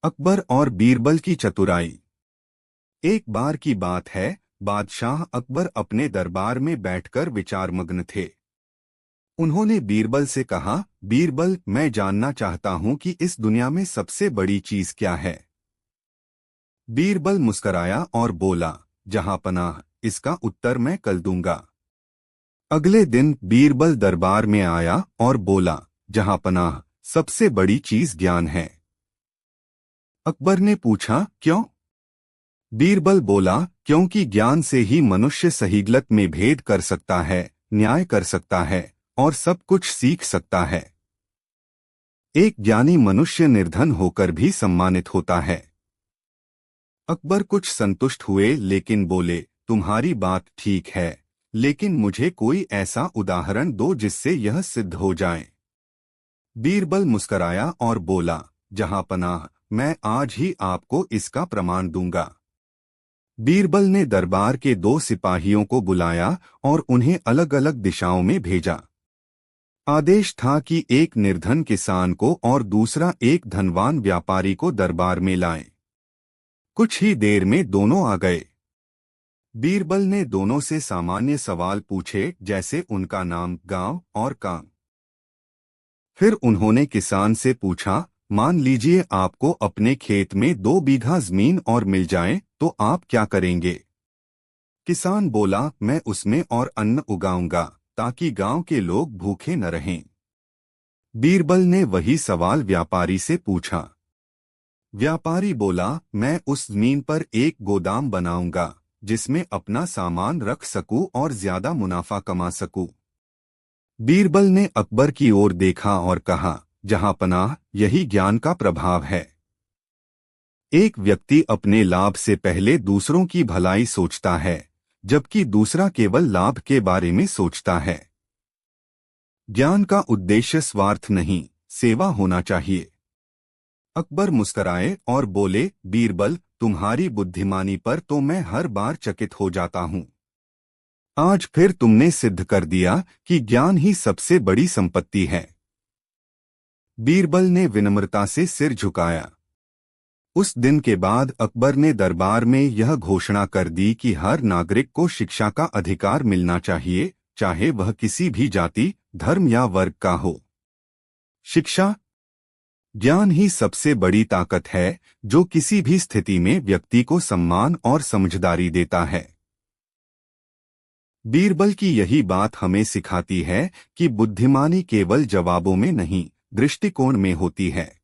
अकबर और बीरबल की चतुराई। एक बार की बात है, बादशाह अकबर अपने दरबार में बैठकर विचारमग्न थे। उन्होंने बीरबल से कहा, बीरबल, मैं जानना चाहता हूं कि इस दुनिया में सबसे बड़ी चीज क्या है। बीरबल मुस्कराया और बोला, जहां पनाह, इसका उत्तर मैं कल दूंगा। अगले दिन बीरबल दरबार में आया और बोला, जहां पनाह, सबसे बड़ी चीज ज्ञान है। अकबर ने पूछा, क्यों? बीरबल बोला, क्योंकि ज्ञान से ही मनुष्य सही गलत में भेद कर सकता है, न्याय कर सकता है और सब कुछ सीख सकता है। एक ज्ञानी मनुष्य निर्धन होकर भी सम्मानित होता है। अकबर कुछ संतुष्ट हुए लेकिन बोले, तुम्हारी बात ठीक है, लेकिन मुझे कोई ऐसा उदाहरण दो जिससे यह सिद्ध हो जाए। बीरबल मुस्कराया और बोला, जहां पनाह, मैं आज ही आपको इसका प्रमाण दूंगा। बीरबल ने दरबार के दो सिपाहियों को बुलाया और उन्हें अलग अलग दिशाओं में भेजा। आदेश था कि एक निर्धन किसान को और दूसरा एक धनवान व्यापारी को दरबार में लाएं। कुछ ही देर में दोनों आ गए। बीरबल ने दोनों से सामान्य सवाल पूछे, जैसे उनका नाम, गांव और काम। फिर उन्होंने किसान से पूछा, मान लीजिए आपको अपने खेत में 2 बीघा जमीन और मिल जाए तो आप क्या करेंगे? किसान बोला, मैं उसमें और अन्न उगाऊंगा ताकि गांव के लोग भूखे न रहें। बीरबल ने वही सवाल व्यापारी से पूछा। व्यापारी बोला, मैं उस जमीन पर एक गोदाम बनाऊंगा जिसमें अपना सामान रख सकूं और ज्यादा मुनाफा कमा सकूं। बीरबल ने अकबर की ओर देखा और कहा, जहां पनाह, यही ज्ञान का प्रभाव है। एक व्यक्ति अपने लाभ से पहले दूसरों की भलाई सोचता है, जबकि दूसरा केवल लाभ के बारे में सोचता है। ज्ञान का उद्देश्य स्वार्थ नहीं, सेवा होना चाहिए। अकबर मुस्कराए और बोले, बीरबल, तुम्हारी बुद्धिमानी पर तो मैं हर बार चकित हो जाता हूं। आज फिर तुमने सिद्ध कर दिया कि ज्ञान ही सबसे बड़ी संपत्ति है। बीरबल ने विनम्रता से सिर झुकाया। उस दिन के बाद अकबर ने दरबार में यह घोषणा कर दी कि हर नागरिक को शिक्षा का अधिकार मिलना चाहिए, चाहे वह किसी भी जाति, धर्म या वर्ग का हो। शिक्षा, ज्ञान ही सबसे बड़ी ताकत है जो किसी भी स्थिति में व्यक्ति को सम्मान और समझदारी देता है। बीरबल की यही बात हमें सिखाती है कि बुद्धिमानी केवल जवाबों में नहीं, दृष्टिकोण में होती है।